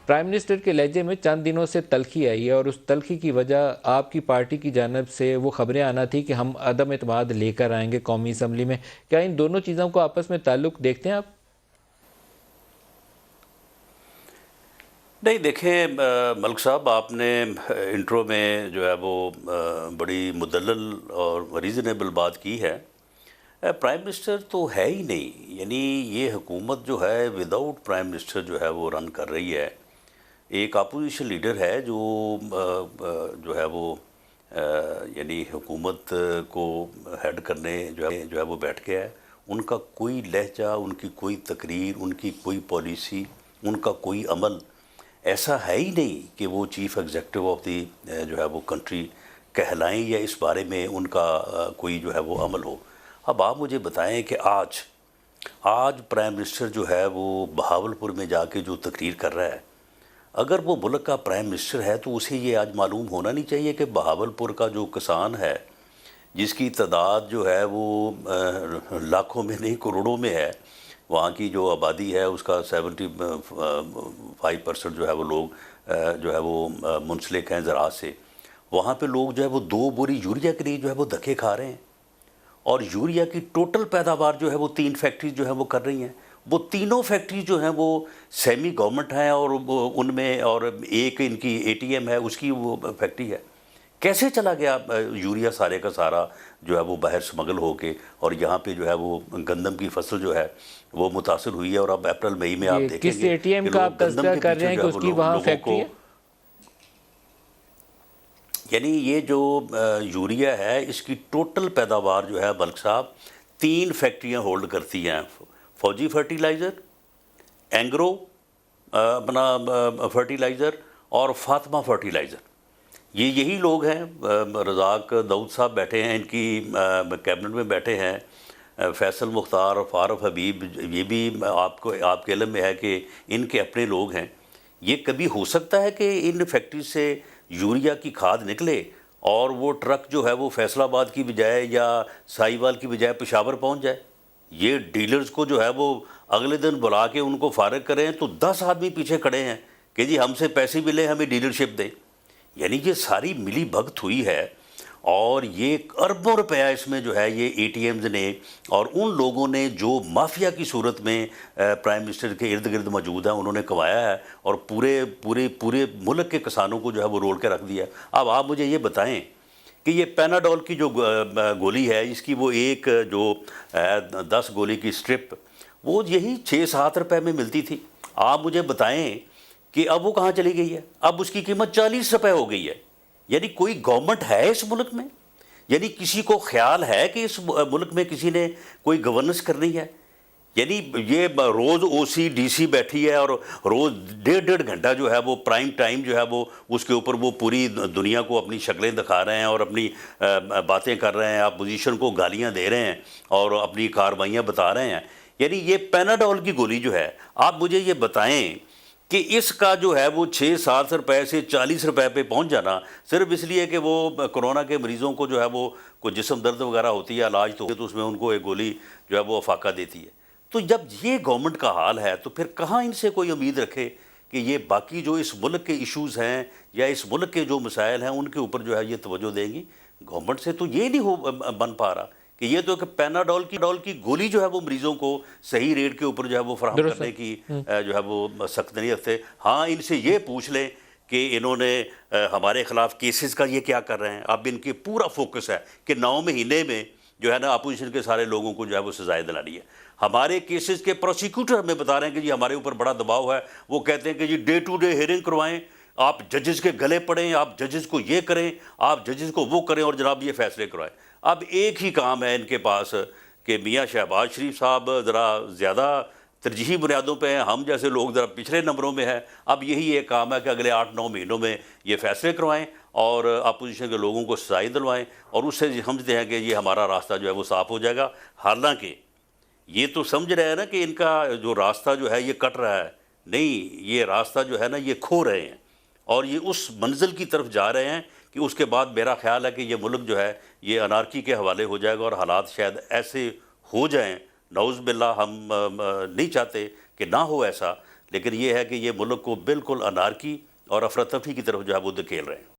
Prime minister کے لہجے میں چند دنوں سے تلخی آئی ہے، اور اس تلخی کی وجہ آپ کی پارٹی کی جانب سے وہ خبریں آنا تھی کہ ہم عدم اعتماد لے کر آئیں گے قومی اسمبلی میں. کیا ان دونوں چیزوں کو آپس میں تعلق دیکھتے ہیں آپ؟ نہیں دیکھیں ملک صاحب، آپ نے انٹرو میں جو ہے وہ بڑی مدلل اور ریزنیبل بات کی ہے. پرائم منسٹر تو ہے ہی نہیں، یعنی یہ حکومت جو ہے وداؤٹ پرائم منسٹر جو ہے وہ رن کر رہی ہے. ایک اپوزیشن لیڈر ہے جو ہے وہ یعنی حکومت کو ہیڈ کرنے جو ہے وہ بیٹھ گیا ہے. ان کا کوئی لہجہ، ان کی کوئی تقریر، ان کی کوئی پالیسی، ان کا کوئی عمل ایسا ہے ہی نہیں کہ وہ چیف ایگزیکٹو آف دی جو ہے وہ کنٹری کہلائیں، یا اس بارے میں ان کا کوئی جو ہے وہ عمل ہو. اب آپ مجھے بتائیں کہ آج پرائم منسٹر جو ہے وہ بہاولپور میں جا کے جو تقریر کر رہا ہے، اگر وہ ملک کا پرائم منسٹر ہے تو اسے یہ آج معلوم ہونا نہیں چاہیے کہ بہاولپور کا جو کسان ہے، جس کی تعداد جو ہے وہ لاکھوں میں نہیں کروڑوں میں ہے، وہاں کی جو آبادی ہے اس کا 75% جو ہے وہ لوگ جو ہے وہ منسلک ہیں زراعت سے. وہاں پہ لوگ جو ہے وہ 2 بوری یوریا کے لیے جو ہے وہ دھکے کھا رہے ہیں، اور یوریا کی ٹوٹل پیداوار جو ہے وہ 3 فیکٹریز جو ہیں وہ کر رہی ہیں. وہ تینوں فیکٹریز جو ہیں وہ سیمی گورنمنٹ ہیں، اور ان میں اور ایک ان کی ATM ہے، اس کی وہ فیکٹری ہے. کیسے چلا گیا یوریا سارے کا سارا جو ہے وہ باہر سمگل ہو کے، اور یہاں پہ جو ہے وہ گندم کی فصل جو ہے وہ متاثر ہوئی ہے. اور اب اپریل مئی میں آپ یہ دیکھیں کس گے ATM کہ کا لوگ آپ گندم تذکرہ کے کر رہے پیچھے ہیں جو کہ ہے اس وہ کی وہاں لوگوں فیکٹری کو، ہے؟ یعنی یہ جو یوریا ہے اس کی ٹوٹل پیداوار جو ہے ملک صاحب 3 فیکٹریاں ہولڈ کرتی ہیں: فوجی فرٹیلائزر، اینگرو اپنا فرٹیلائزر، اور فاطمہ فرٹیلائزر. یہی لوگ ہیں. رزاق داؤد صاحب بیٹھے ہیں، ان کی کیبنٹ میں بیٹھے ہیں. فیصل مختار، فاروق حبیب، یہ بھی آپ کے علم میں ہے کہ ان کے اپنے لوگ ہیں. یہ کبھی ہو سکتا ہے کہ ان فیکٹری سے یوریا کی کھاد نکلے اور وہ ٹرک جو ہے وہ فیصل آباد کی بجائے یا ساہیوال کی بجائے پشاور پہنچ جائے؟ یہ ڈیلرز کو جو ہے وہ اگلے دن بلا کے ان کو فارغ کریں تو 10 آدمی پیچھے کھڑے ہیں کہ جی ہم سے پیسے بھی لیں، ہمیں ڈیلرشپ دیں. یعنی یہ ساری ملی بھگت ہوئی ہے، اور یہ اربوں روپیہ اس میں جو ہے یہ ATMs نے اور ان لوگوں نے جو مافیا کی صورت میں پرائم منسٹر کے ارد گرد موجود ہیں انہوں نے کمایا ہے، اور پورے ملک کے کسانوں کو جو ہے وہ رول کے رکھ دیا ہے. اب آپ مجھے یہ بتائیں کہ یہ پیناڈول کی جو گولی ہے، اس کی وہ ایک جو 10 گولی کی سٹرپ، وہ یہی 6-7 روپے میں ملتی تھی. آپ مجھے بتائیں کہ اب وہ کہاں چلی گئی ہے؟ اب اس کی قیمت 40 روپے ہو گئی ہے. یعنی کوئی گورنمنٹ ہے اس ملک میں؟ یعنی کسی کو خیال ہے کہ اس ملک میں کسی نے کوئی گورننس کرنی ہے؟ یعنی یہ روز OC DC بیٹھی ہے، اور روز 1.5 گھنٹہ جو ہے وہ پرائم ٹائم جو ہے وہ اس کے اوپر وہ پوری دنیا کو اپنی شکلیں دکھا رہے ہیں اور اپنی باتیں کر رہے ہیں، اپوزیشن کو گالیاں دے رہے ہیں اور اپنی کارروائیاں بتا رہے ہیں. یعنی یہ پیناڈول کی گولی جو ہے، آپ مجھے یہ بتائیں کہ اس کا جو ہے وہ 6-7 روپے سے 40 روپے پہ پہنچ جانا، صرف اس لیے کہ وہ کرونا کے مریضوں کو جو ہے وہ کوئی جسم درد وغیرہ ہوتی ہے، علاج تو اس میں ان کو ایک گولی جو ہے وہ افاقہ دیتی ہے. تو جب یہ گورنمنٹ کا حال ہے تو پھر کہاں ان سے کوئی امید رکھے کہ یہ باقی جو اس ملک کے ایشوز ہیں یا اس ملک کے جو مسائل ہیں ان کے اوپر جو ہے یہ توجہ دیں گی. گورنمنٹ سے تو یہ نہیں بن پا رہا کہ یہ تو کہ پیناڈول کی گولی جو ہے وہ مریضوں کو صحیح ریٹ کے اوپر جو ہے وہ فراہم درست کرنے کی ہے. جو ہے وہ سخت نہیں رکھتے. ہاں ان سے یہ پوچھ لیں کہ انہوں نے ہمارے خلاف کیسز کا یہ کیا کر رہے ہیں. اب ان کی پورا فوکس ہے کہ 9 مہینے میں جو ہے نا اپوزیشن کے سارے لوگوں کو جو ہے وہ سزائیں دلانی ہے. ہمارے کیسز کے پروسیکیوٹر ہمیں بتا رہے ہیں کہ جی ہمارے اوپر بڑا دباؤ ہے. وہ کہتے ہیں کہ جی ڈے ٹو ڈے ہیئرنگ کروائیں، آپ ججز کے گلے پڑیں، آپ ججز کو یہ کریں، آپ ججز کو وہ کریں، اور جناب یہ فیصلے کروائیں. اب ایک ہی کام ہے ان کے پاس کہ میاں شہباز شریف صاحب ذرا زیادہ ترجیحی بنیادوں پہ ہیں، ہم جیسے لوگ ذرا پچھلے نمبروں میں ہیں. اب یہی ایک کام ہے کہ اگلے 8-9 مہینوں میں یہ فیصلے کروائیں اور اپوزیشن کے لوگوں کو سزائیں دلوائیں، اور اس سے سمجھتے ہیں کہ یہ ہمارا راستہ جو ہے وہ صاف ہو جائے گا. حالانکہ یہ تو سمجھ رہے ہیں نا کہ ان کا جو راستہ جو ہے یہ کٹ رہا ہے. نہیں، یہ راستہ جو ہے نا یہ کھو رہے ہیں، اور یہ اس منزل کی طرف جا رہے ہیں کہ اس کے بعد میرا خیال ہے کہ یہ ملک جو ہے یہ انارکی کے حوالے ہو جائے گا، اور حالات شاید ایسے ہو جائیں، نعوذ باللہ ہم نہیں چاہتے کہ نہ ہو ایسا، لیکن یہ ہے کہ یہ ملک کو بالکل انارکی اور افراتفری کی طرف جو ہے وہ دھکیل رہے ہیں.